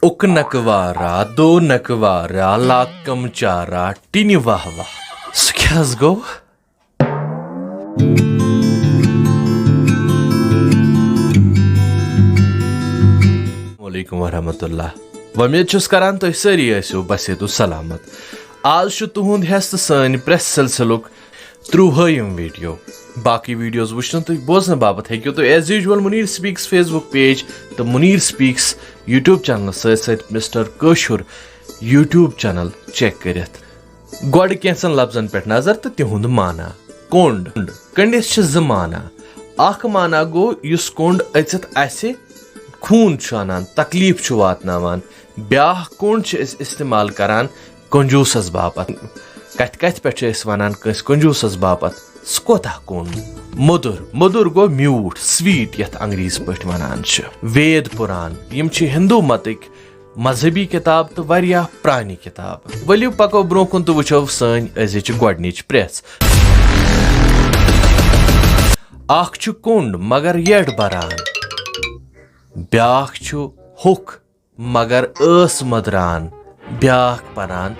उक नकवारा दो नकवारा लाकम चारा टिनी वाह वाह सो क्या गो वालेकुम वरहमतुल्लाह वमेद छुस करान तुह सारी आसो बसेतु सलामत आज तुहद हेस सन प्रेस सिलसिलुक 30 वीडियो बाकी वीडियोस वुचन तुह बोजन बाबत हेक्यो तुह as usual Munir speaks Facebook page तो मुनीर स्पीक्स यूट्यूब चैनल सत mister Kashur YouTube channel check करित गोड कैंसन लफ्जन पे नजर तो तिहुंद माना कोंड कंडिस ज माना अख माना गो युस कोंड अचित आसे खून अनान तकलीफ वातनावान ब्याह कोंड इस्तेमाल करान कंजूसस बापत कत कत पे वनान कंस कंजूसस बापत कोता कोन मधुर मधुर गो म्यूट स्वीट यथ अंग्रेज पट वनान वेद पुराण यम हिंदू मतिक मजहबी किताब तो वारिया प्रानी किताब वलियो पको ब्रो कुन तो वुचो सन अजिच गोडनिच प्रेस आख छु कुंड मगर येड बरान ब्याख छु हुक मगर अस मदरान ब्याख परान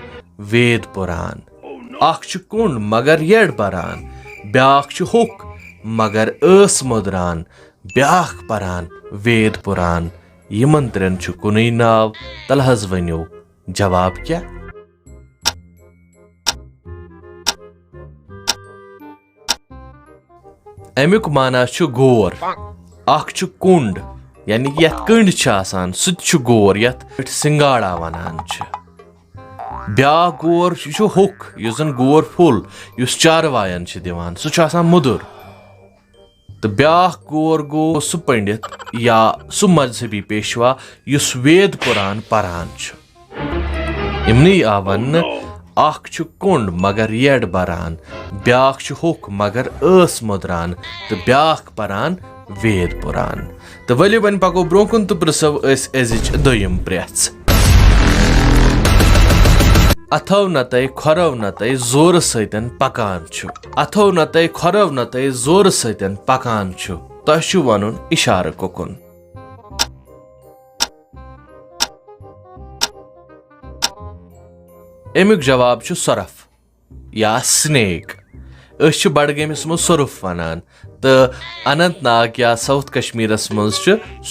वेद पुराण आख छु कुंड मगर येड बरान ब्याख छु हुक मगर अस मदरान ब्याख परान वेद पुराण यमन त्रेन छु कुनै नाव तलहज वन्यो जवाब क्या अमुक माना छु गोर आख छु कुंड यानी कि यथ कंड छ आसान सुत छु गोर यथ सिंगाड़ा वनान छ ब्या गोर छु हुक युस जन गोर फुल युस चारवायन छ दिवान सु छ आसान मधुर तो ब्याह गोर गो सु पंडित या सु मजहबी पेशवा युस वेद पुराण परान छ इमनी आवन आख छु कुंड मगर येड बरान ब्याख छु हुक मगर अस मदरान तो ब्याख परान वेद पुराण तो वली वन पको ब्रोकुन तो प्रसव एजिच दोयम प्रेस अथव नतय खरव नतय जोर सतन पकान छु अथव नतय खरव नतय जोर सतन पकान छु तशु वनुन इशार कोकुन एमुक जवाब छु सरफ या स्नेक अश बडगमिस मो सरफ वनान तो अनंतनाग या साउथ कश्मीरस मज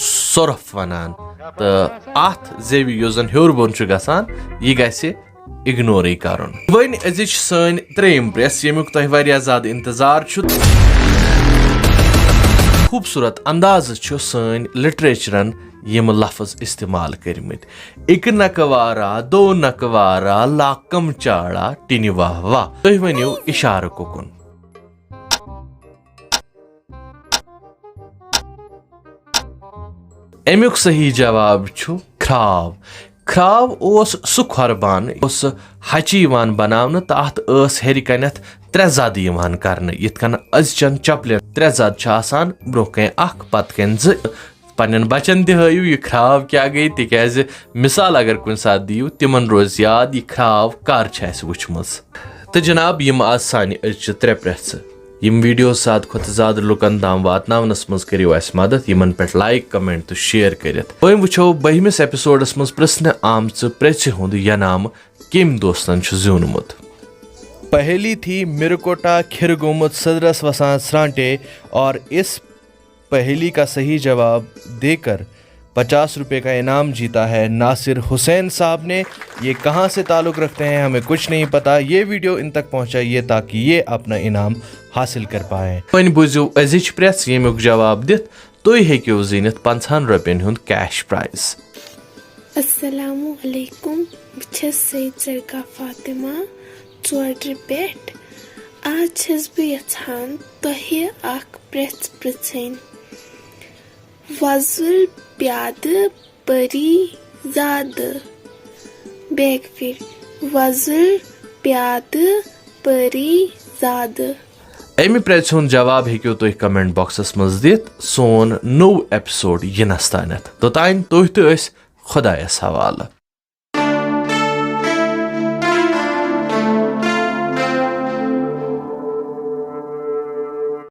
सरफ वनान तो अथ जेवी योजन हर बोन गसान यह गसे इग्नोर करन वन अजिच सन त्रेम प्रेस यमुक तुह वारिया ज्यादा इंतजार छु खूबसूरत अंदाज छु सन लिटरेचरन यम लफ्ज इस्तेमाल करमित इक नकवारा दो नकवारा लाकम चाड़ा टिनि वाह वाह तुह वनियो इशार कोकुन अमुक सही जवाब छु ख्राव ख्राव ओस सु खरबान ओस हची वान बनावन तो अत अस हेर कनथ त्रे जद यवान करने यथ कन अजचन चपल त्रे जद छ आसान ब्रो कन अख पत कन ज पन्न बचन तह हायु यह ख्राव क्या गई तिकाज मिसाल अगर कुन साथ दियो तिमन रोज याद यह ख्राव कर छ वुचमज तो जनाब यम आज सानि अज त्रे प्रेस यम वीडियो साथ खुद ज्यादा लुकन ताम वातनावनस मज करियो अस मदद यमन पे लाइक कमेंट तो शेयर करित वह वुचो 12 एपिसोडस मज प्रश्न आमच प्रेस हुंद यह नाम किम दोस्तन छु ज्यूनमुत पहली थी मिरकोटा खिरगोमुत सदरस वसान सरांटे और इस पहेली का सही जवाब देकर 50 रुपए का इनाम जीता है नासिर हुसैन साहब ने। ये कहाँ से ताल्लुक़ रखते हैं हमें कुछ नहीं पता, ये वीडियो इन तक पहुँचाइए ताकि ये अपना इनाम हासिल कर पाए। वन बुझो अजिच प्रेस यमुक जवाब दित तुम हेक्यो जीनित 50 रुपयन हुंद कैश प्राइज। अस्सलामु अलैकुम बछस सईद सरका फातिमा चोर पेट आज छस बह यछान तोहे अख प्रेस पृछन वजुल प्याद परी ज़ाद बैक फिर वजुल प्याद परी ज़ाद अमि प्रेस हुंद जवाब हेक्यो तुम कमेंट बॉक्सस मज दित सोन नो एपिसोड यिनस तानत तोतान तुह तो खुदायस हवाला।